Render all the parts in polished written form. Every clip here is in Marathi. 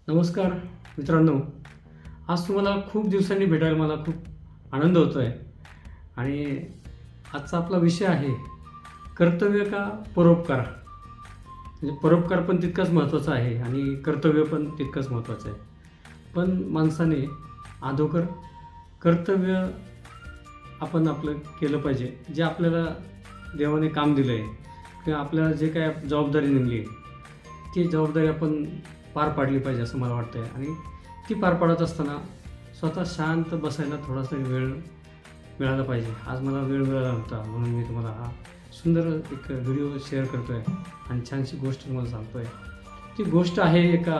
नमस्कार मित्रांनो, आज तुम्हाला खूप दिवसांनी भेटायला मला खूप आनंद होतो आहे. आणि आजचा आपला विषय आहे कर्तव्य का परोपकार. म्हणजे परोपकार पण तितकाच महत्त्वाचा आहे आणि कर्तव्य पण तितकंच महत्त्वाचं आहे. पण माणसाने अगोदर कर्तव्य आपण आपलं केलं पाहिजे. जे आपल्याला देवाने काम दिलं आहे किंवा आपल्याला जे काय जबाबदारी नेमली आहे ती जबाबदारी आपण पार पाडली पाहिजे असं मला वाटतं आहे. आणि ती पार पाडत असताना स्वतः शांत बसायला थोडासा वेळ मिळाला पाहिजे. आज मला वेळ मिळाला नव्हता म्हणून मी तुम्हाला हा सुंदर एक व्हिडिओ शेअर करतो आहे आणि छानशी गोष्ट तुम्हाला सांगतो आहे. ती गोष्ट आहे एका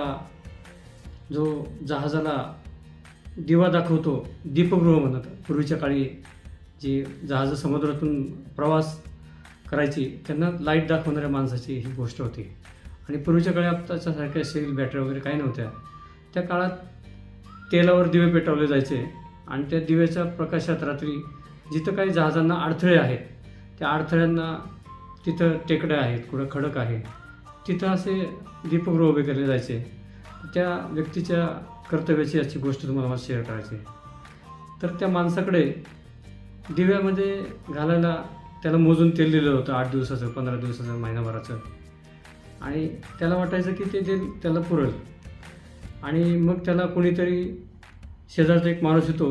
जो जहाजाला दिवा दाखवतो, दीपगृह म्हणत. पूर्वीच्या काळी जी जहाजं समुद्रातून प्रवास करायची त्यांना लाईट दाखवणाऱ्या माणसाची ही गोष्ट होती. आणि पूर्वीच्या काळी आत्ताच्यासारख्या सेल बॅटरी वगैरे काही नव्हत्या. त्या काळात तेलावर दिवे पेटवले जायचे आणि त्या दिव्याच्या प्रकाशात रात्री जिथं काही जहाजांना अडथळे आहेत त्या अडथळ्यांना तिथं टेकड्या आहेत, कुठं खडक आहे, तिथं असे दीपगृह उभे केले जायचे. त्या व्यक्तीच्या कर्तव्याची याची गोष्ट तुम्हाला मला शेअर करायची. तर त्या माणसाकडे दिव्यामध्ये घालायला त्याला मोजून तेल दिलं होतं 8 दिवसाचं, 15 दिवसाचं, महिनाभराचं. आणि त्याला वाटायचं की ते तेल त्याला पुरेल. आणि मग त्याला कोणीतरी शेजारचा एक माणूस येतो.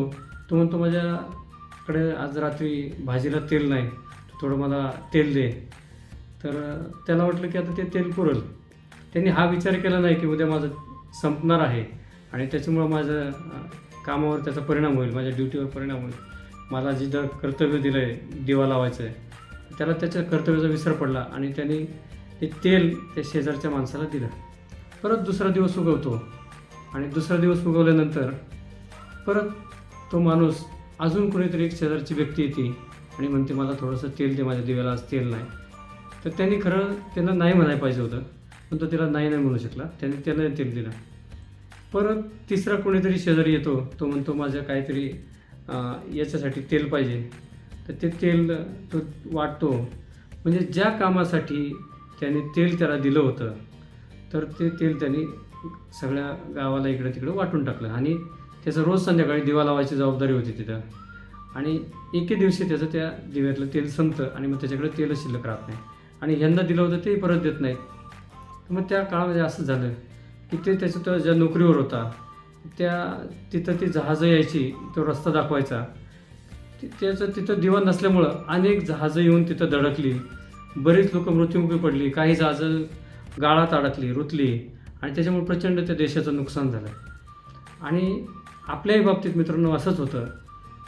तो म्हणतो, माझ्याकडे आज रात्री भाजीला तेल नाही, थोडं मला तेल दे. तर त्याला वाटलं की आता ते तेल पुरेल. त्यांनी हा विचार केला नाही की उद्या माझं संपणार आहे आणि त्याच्यामुळं माझं कामावर त्याचा परिणाम होईल, माझ्या ड्युटीवर परिणाम होईल. मला जिथं कर्तव्य दिलं आहे दिवा लावायचं आहे त्याला त्याच्या कर्तव्याचा विसर पडला आणि त्यांनी ते तेल त्या शेजारच्या माणसाला दिलं. परत दुसरा दिवस उगवतो आणि दुसरा दिवस उगवल्यानंतर परत तो माणूस अजून कोणीतरी एक शेजारची व्यक्ती येते आणि म्हणते, मला थोडंसं तेल दे, माझ्या दिव्याला आज तेल नाही. तर त्यांनी खरं त्यांना नाही म्हणायला पाहिजे होतं, पण तो त्याला नाही म्हणू शकला. त्यांनी त्याला तेल दिलं. परत तिसरा कोणीतरी शेजारी येतो. तो म्हणतो, माझ्या काहीतरी याच्यासाठी तेल पाहिजे. तर ते तेल तो वाटतो. म्हणजे ज्या कामासाठी त्याने तेल त्याला दिलं होतं तर ते तेल त्यांनी सगळ्या गावाला इकडं तिकडं वाटून टाकलं. आणि त्याचं रोज संध्याकाळी दिवा लावायची जबाबदारी होती तिथं. आणि एके दिवशी त्याचं त्या दिव्यातलं तेल संपतं आणि मग त्याच्याकडे तेलच शिल्लक राहत नाही. आणि ह्यांना दिलं होतं ते परत देत नाहीत. मग त्या काळामध्ये असं झालं की ते त्याचं ज्या नोकरीवर होता तिथं ती जहाजं यायची, तो रस्ता दाखवायचा. त्याचं तिथं दिवा नसल्यामुळं अनेक जहाजं येऊन तिथं धडकली. बरीच लोक मृत्युमुखी पडली, काही जहाजं गाळात अडकली, रुतली आणि त्याच्यामुळे प्रचंड त्या देशाचं नुकसान झालं. आणि आपल्याही बाबतीत मित्रांनो असंच होतं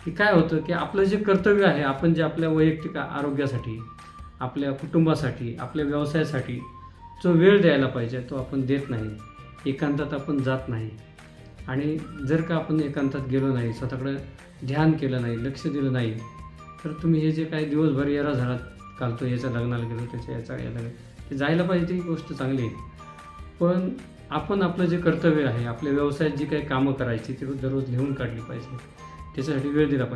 की काय होतं की आपलं जे कर्तव्य आहे, आपण जे आपल्या वैयक्तिक आरोग्यासाठी, आपल्या कुटुंबासाठी, आपल्या व्यवसायासाठी जो वेळ द्यायला पाहिजे तो आपण देत नाही. एकांतात आपण जात नाही. आणि जर का आपण एकांतात गेलो नाही, स्वतःकडे ध्यान केलं नाही, लक्ष दिलं नाही, तर तुम्ही हे जे काही दिवसभर येरा झाडात घालतो, याच्या लग्नाला गेलो, त्याच्या याचा याला ते जायला पाहिजे, ती गोष्ट चांगली आहे. पण आपण आपलं जे कर्तव्य आहे, आपल्या व्यवसायात जी काही कामं करायची ती दररोज लिहून काढली पाहिजे, त्याच्यासाठी वेळ दिला पाहिजे.